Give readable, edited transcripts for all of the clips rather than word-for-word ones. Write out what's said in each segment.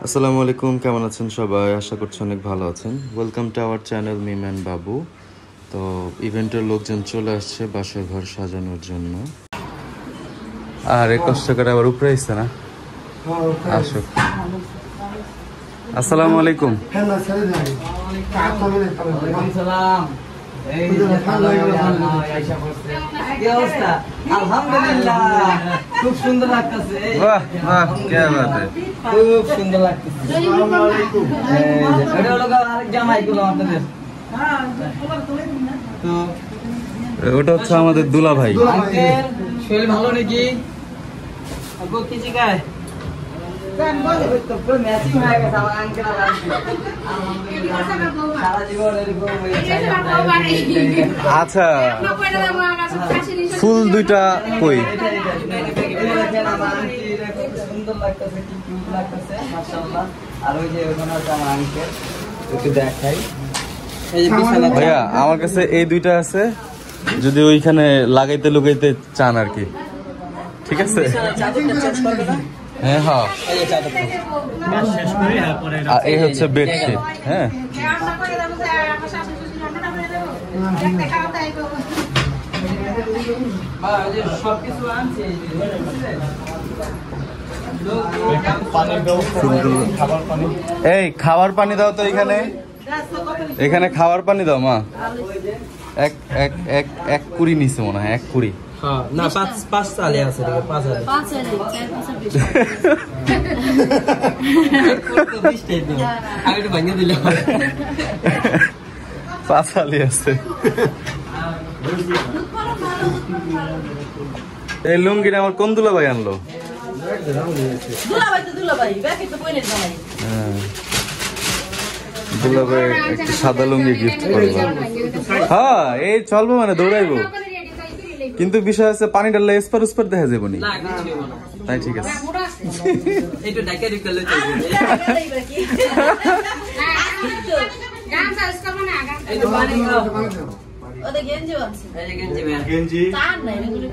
আসসালামু আলাইকুম, কেমন আছেন সবাই? আশা করছি অনেক ভালো আছেন। Welcome to our channel Mim and Babu. তো ইভেন্টের লোকজন চলে আসছে বাসর ঘর সাজানোর জন্য। আর এই কষ্ট করে আবার উপরে আসছে না, আসুক। আসসালামু আলাইকুম। আলহামদুলিল্লাহ, খুব সুন্দর লাগতেছে। বাহ বাহ, কি বাত है, খুব সুন্দর লাগতেছে। এটা হলো আরেক জামাই গুলো আপনাদের। তো ওটা হচ্ছে আমাদের দুলা ভাই। আঙ্কেল শরীর ভালো নাকি? আঙ্কেল কি জিগায়? তো পুরো ম্যাচিং হয়ে গেছে আমার আঙ্কেল আর আন্টি। আলহামদুলিল্লাহ, সারা জীবন এরকম আচ্ছা, ফুল দুইটা কই? সুন্দর লাগতেছে, কি কিউট লাগতেছে, মাশাআল্লাহ। আর ওই যে ওখানে আছে আমার আঙ্কেল, একটু দেখাই। এই যে বিছানা ভাইয়া, আমার কাছে এই দুইটা আছে, যদি ওইখানে লাগাইতে লুকাইতে চান আর কি। ঠিক আছে? চাদরটা চেঞ্জ করবে না? হ্যাঁ হ্যাঁ। এই যে চাদরটা আর এই হচ্ছে বেডশিট। হ্যাঁ, সবকিছু আনছে। এই খাওয়ার পানি দাও তো এখানে, এখানে খাওয়ার পানি দাও মা। এক এক এক এক কুড়ি নিচে মনে হয়, এক কুড়ি। না, পাঁচ চালে আছে, 5 আলি আছে। এই লুঙ্গিটা আমার কোন দুলা ভাই আনলো? দুলা ভাই একটা সাদা লুঙ্গি গিফট করবো। হ্যাঁ, এই চলবো মানে দৌড়াইবো, কিন্তু বিষয় আছে পানি ডাললে এসপার উসপার দেখা যাবো নি। তাই ঠিক আছে।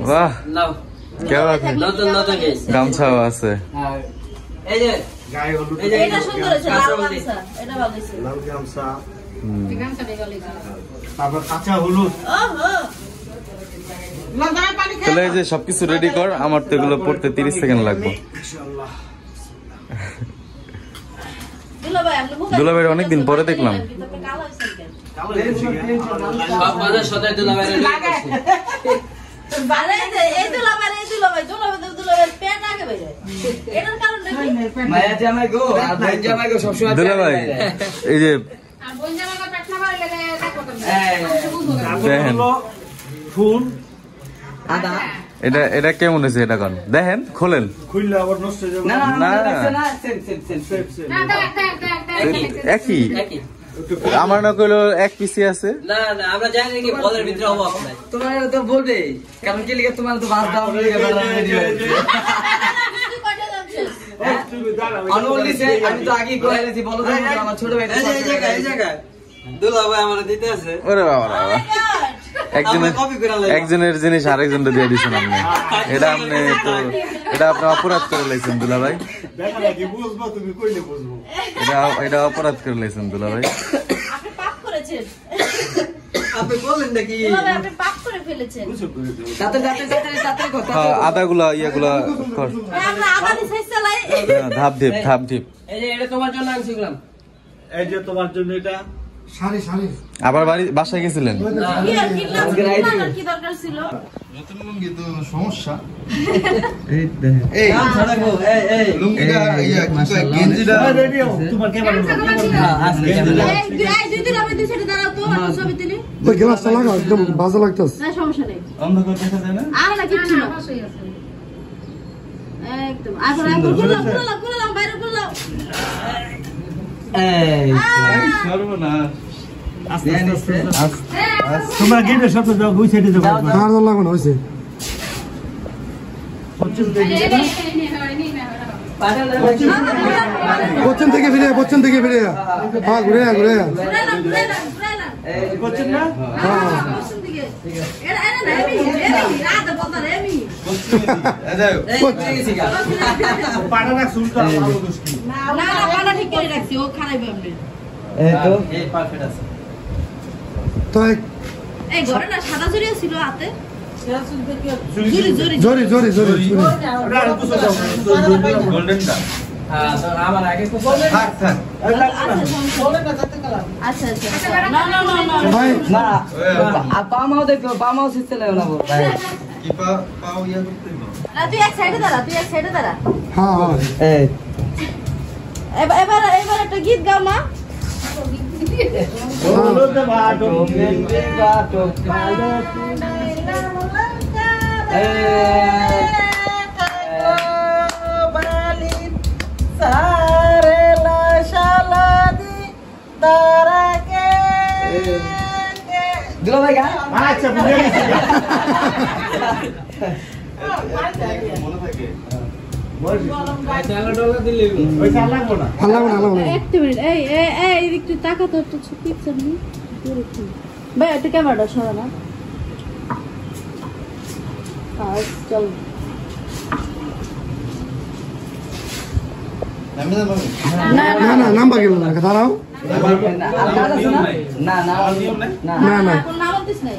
বাহ, গামছাও আছে। তাহলে এই যে সবকিছু রেডি কর, আমার তো এগুলো পড়তে 30 সেকেন্ড লাগবে। দুলাভাই অনেকদিন পরে দেখলাম। দুলাভাই এই যে ফুল আদা, এটা এটা কেমন হয়েছে? এটা কোন দেখেন, খোলেন। একই আমার না কইলো এক পিসি আছে। না না, আমরা জানি নাকি বলের ভিতরে অভাব নাই। তোমার তো বলবে, কারণ কি লিখে তোমার তো বাস দাও লিখে আমি তো আগে কইছি, বলো আমার ছোট ভাই এই জায়গায় দুলাভাই আমার দিতে আছে। ওরে বাবা বাবা, একজনের জিনিস আরেকজনকে দিয়ে দিচ্ছেন আপনি। এটা আপনি তো, এটা আপনি অপরাধ করে লাইছেন দুলাভাই। এটা অপরাধ করে লাইছেন দুলাভাই। আদাগুলা ইয়েগুলা ধাপ ধিপ ধাপ ধিপ। তোমার জন্য আনছিলাম, এই যে তোমার জন্য এটা আবার বাসায় গেছিলেন? সমস্যা একদম বাজে লাগতেছে। তোমরা গেটের সাথে যাও, ওই সাইডে যাও। কার দল লাগবে না হইছে। পশ্চিম থেকে ফিরে, পশ্চিম থেকে ফিরে। হ্যাঁ, ঘুরে ঘুরে পশ্চিম না। হ্যাঁ রাখছি ও খারাইবে আপনি এই তো এই পারফেক্ট আছে তো এই ঘরে না সাদা জড়িয়ে ছিল হাতে জোরে জোরে জোরে গোল্ডেনটা হ্যাঁ তো আমার আগে তো থাক থাক আচ্ছা আচ্ছা না না না না ভাই না পামাও দেখো পামাও সিস্টেম লাগে না ভাই কি পাও ইয়া করতে না তুই এক সাইডে দাঁড়া হ্যাঁ হ্যাঁ এই এবার একটা গীত গাও মা দিলো ভাই গা আচ্ছা বুঝে গেছি মনে থাকে ওই চাল লাগবো না একটা মিনিট এই এই এই একটু টাকা তো একটু পিকচার নি ভাই একটু ক্যামেরাটা সরা না চল আমি না মামি না না না নাম্বার গেল না দাঁড়াও না না না না কোন নাম দিস নাই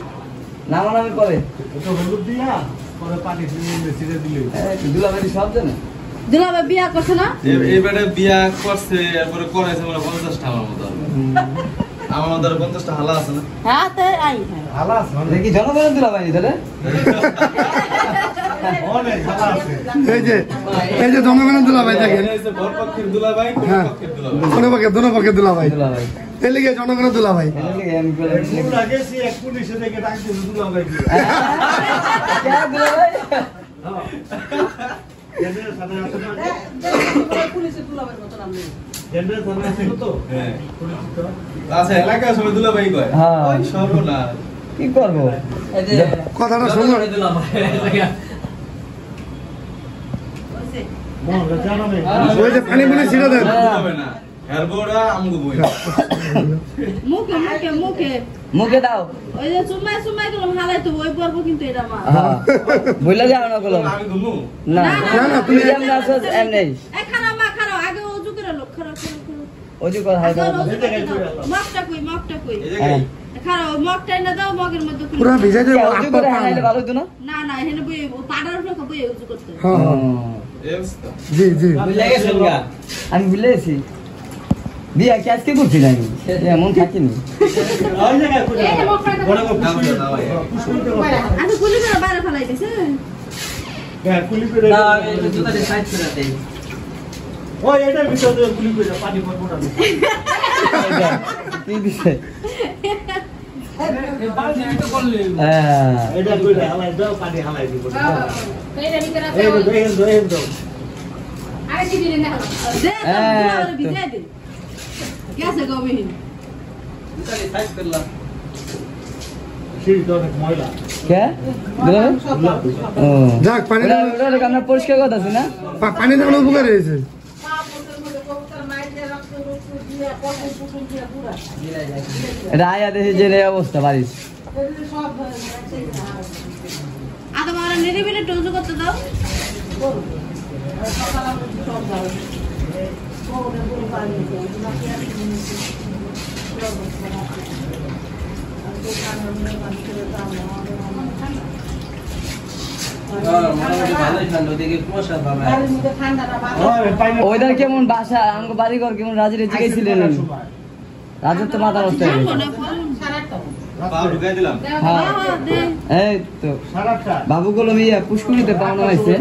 না মানে আমি পরে তো হলুদ দিয়া পরে পানি ছিটে দিলে দুলা ভাই সব জানে দুলাভাই বিয়া করছে না এবারে বিয়া করছে এরপরে করাইছে মানে 50 টা আমার মতো 50 টা হালা আছে না হ্যাঁ তে আই হ্যাঁ হালাস দেখি জনগণের দুলা ভাই তাহলে অনেক হালা আছে এই যে জনগণের দুলা ভাই দেখেন বর পক্ষের দুলা ভাই কোন হ্যাঁ পক্ষের দুলা ভাই দোনো পক্ষে দুলা ভাই দুলা ভাই এই লিগে জনগণের দুলা ভাই আমি বলে ফুল আগে সে এক পুলিশে দেখে ডাকতে দুলা ভাই কে দুলা ভাই জেন্ডার সাথে আছে না পুলিশে দুলা ভাই মত নাম নেই জেন্ডার সাথে আছে তো হ্যাঁ পরিচিত আছে এলাকা সবাই দুলা ভাই কয় হ্যাঁ। ওই সর্বনাশ কি করবো কথাটা শুনুন মন জানো না ওই যে পানি পুলিশ ছিল দেন হবে না এরপরে আমগো বই মুখে মুখে মুখে মুখে দাও ওই যে চুমাই গেলাম হালাই তো ওই পর্ব কিন্তু এটা মা হ্যাঁ বইলা যাও না কলম আমি ঘুমু না না, না, তুমি এমনি আসো এমনি এই খারাপ মা খারাপ আগে ওযু করে লোক খারাপ ওই যে কথা মগটা কই এই জায়গায় খারাপ মগটাই না দাও মগের মধ্যে খুলে পুরা ভিজে যাবে ওই যে করে হানাইলে ভালো হতো না না না এখানে বই পাড়ার উপরে বই ওযু করতে হ্যাঁ হ্যাঁ এই অবস্থা জি জি আমি ভুলে গেছি বিয়া কি আজকে করছি না আমি এমন থাকিনি ওই জায়গায় কই বড় বড় নাম দাও না ভাই আচ্ছা গুলি করে বাইরে ফেলাই দিছে হ্যাঁ কুলি করে না আমি জুতাতে সাইড করে দেই ওই এটার ভিতরে কুলি করে পানি পড়বো না কি দিছে এটা কইরা হালাই দাও পানি হালাই দিব এই দাও দে তো ভিজাই দে গেছে গবিহীন সেই তো অনেক ময়লা কে ও যাক পানি দাও আমরা পরিষ্কার কথা আছে না পানি দাও উপকার হয়েছে রায়া দেশে যে রে অবস্থা বাড়ির আদা মারা নিরিবিলি টোজু করতে দাও ওইদার কেমন বাসা আমাকে বাড়ি ঘর কেমন রাজি রেজি গেছিলেন রাজের তো মাথা নষ্ট হয়ে গেছে পা ঢুকাই দিলাম হ্যাঁ দে এই তো সারাটা বাবু কলম ইয়া পুষ্করিতে পাওনা হয়েছে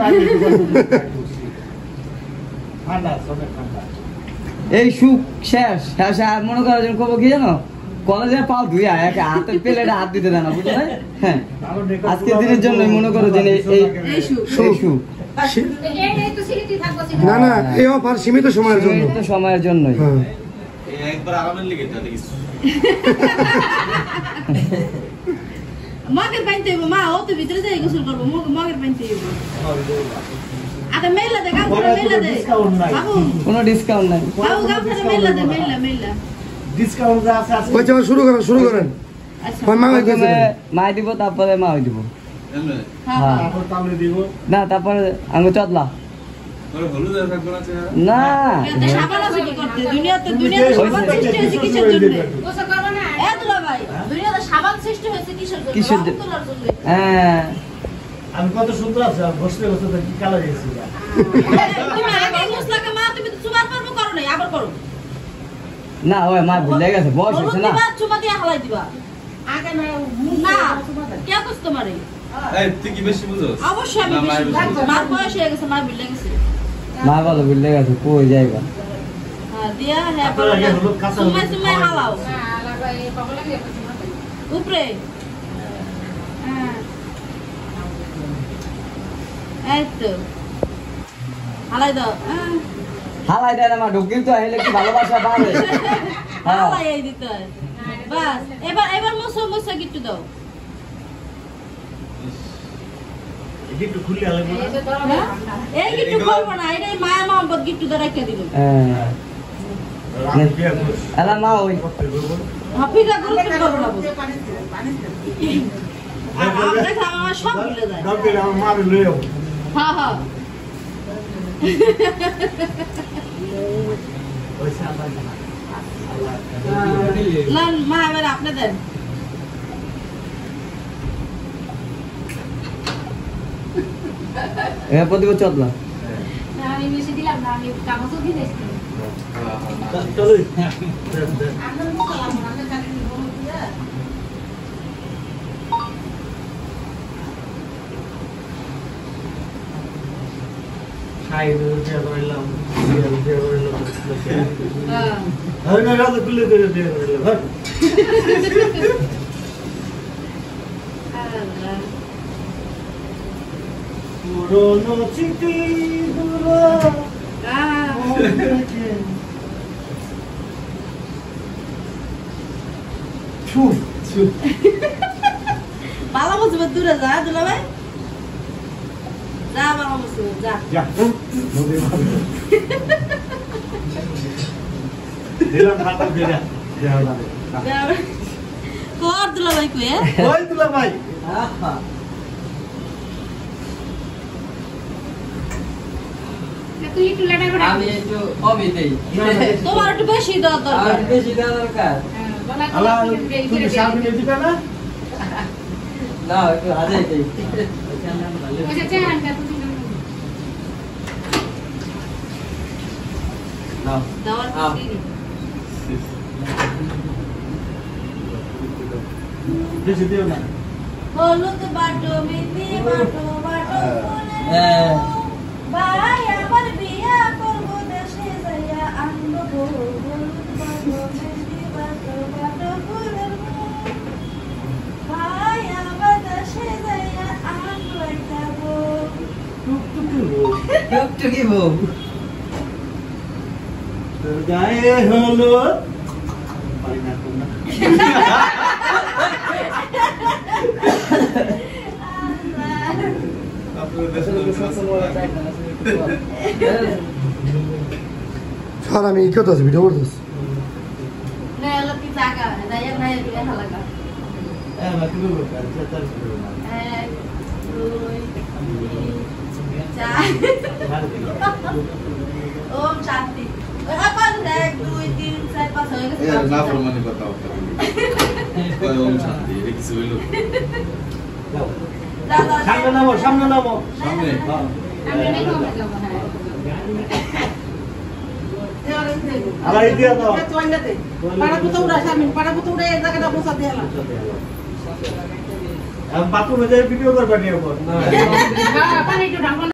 ঠান্ডা অনেক ঠান্ডা এই সুখ শেষ শেষ আর মনে করো যেন কব কি জানো কলেজে পাও ধুইয়া এক হাতে পেলে হাত দিতে দেয় না বুঝলে হ্যাঁ আজকের দিনের জন্য মনে করো যে এই সুখ না না এই অফার সীমিত সময়ের জন্য তো সময়ের জন্যই হ্যাঁ এই একবার আরামের লেগে যা দেখিস মগের পাইতে হইব মা ও তো ভিতরে যাই গোসল করব মগের পাইতে হইব আটা মেলা দে গাম করে মেলা দে বাবু কোনো ডিসকাউন্ট নাই বাবু গাম করে মেলা দে মেলা ডিসকাউন্ট আছে আছে ওই চলো শুরু করেন আচ্ছা ওই মা কইছে প্রথমে মাই দিব তারপরে মা দিব এমনে হ্যাঁ তারপর তাহলে দিব না তারপরে আঙ্গু চতলা তোর হলুদ থাকবে না চেহারা না সাবান আছে কি করতে দুনিয়াতে সাবান সৃষ্টি হয়েছে কিসের জন্য? এ দুলা ভাই, দুনিয়াতে সাবান সৃষ্টি হয়েছে কিসের জন্য? কিসের জন্য? রং তোলার জন্য। হ্যাঁ আমি কত সুন্দর আছে আর বসলে বসলে কি কালার হয়েছে তুমি আগে মুসলাকে মা তুমি তো চুমার পারবো করো নাই, আবার করো। না ওই মা ভুলে গেছে বয়স হলুদ হয়েছে না দিবা, চুমা দিয়ে হালাই দিবা। না, কে কইছ তোমারে? এই তুই কি বেশি বুঝছ? অবশ্যই আমি না, বেশি মায়ের বুঝি। বেশি। মার বয়স হয়ে গেছে, মা ভুলে গেছে। মা বলো ভুলে গেছে কই যাইবা হ্যাঁ, দিয়া হ্যাঁ আপনার আগে হলুদ কাঁচা হলুদ চুমাই হালাও। উপরে। হ্যাঁ। এই তো। হালাই দাও। হ্যাঁ। হালাই দেয় না মা ঢুকিল তো হেলে কি ভালোবাসা পাবে হ্যাঁ হালাই এই দিতে হয়। বাস, এবার মোসা গিট্টু দাও। একটু খুলে আলে মনে হ্যাঁ? এই গিট্টু করবো না, এটা মায়া মোহাম্মদ গিট্টু দিয়ে রেখে দিল। হ্যাঁ রাম বিয়া করছ এলা মা ওই হাফিজা করে কি করবো না বলো? আর আমরা আমার সব ভুলে যায়। দাও কে আমার মা লয়ে যাও হ্যাঁ হ্যাঁ। ওই সাদা না মা এবার আপনি দেন। এ প্রদীপ চতলা আমি বেশি দিলাম না, আমি কাগজও দিয়ে দিয়েছি। চলো খাই দিয়ে রইলাম দিয়ে রইলাম হ্যাঁ। হয় না রাতে খুলে দিয়ে দিয়ে রইলাম হ্যাঁ পুরনো চিঠি গুলো ছুই ভালো মুসিবত দূরে যা দুলা ভাই, যা ভালো মুসিবত যা। যা নদী মাছ দিলাম খাতা দিলা দেওয়া লাগে কর দুলা ভাই কই ওই দিলা ভাই তুই একটু লেটা করে আমি একটু কমই দেই তোমার একটু বেশি দেওয়ার আর দরকার। বেশি দেওয়া দরকার বলা আল্লাহ করে তুমি সামনে দিবে না না একটু হাজাই দেই ওই যে চেহারাটা তুমি নাও দেওয়ার আও। বেশি নেই। বেশি দিও না হলুদ বাটো মেহেন্দি বাটো বাটো হ্যাঁ। ভাই আমার বিয়া করব দেশে যাইয়া আনবো গো। হলুদ বাটো মেহেন্দি বাটো বাটো ফুলের মন। ভাই আমার দেশে যাইয়া আনবো একটা বউ। টুকটুকি বউ টুকটুকি বউ তোর গায়ে হলো পারি না তোমরা আপনাদের দেশে স্যার আমি কি করতেছি ভিডিও করতেছি না এলো কি জায়গা যাইয়া না বিয়া লাগা। হ্যাঁ বাকি বলবো চাচার ভিডিও না 1 2 4 ওম শান্তি। এখন 1 2 3 4 5 হয়ে গেছে। না প্রমাণিক কথা বলতে কয় ওম শান্তি এটা কিছু হইলো সামনে নামো সামনে নামো সামনে আমি মেকো যাব হ্যাঁ আলাই দিয়া দাও পাড়া পুতো উড়া শামিন পাড়া পুতো উড়া এই জায়গাটা বসা দিলাম আমি বাথরুমে যাই ভিডিও করবা নিয়ে পানি একটু ঢাকো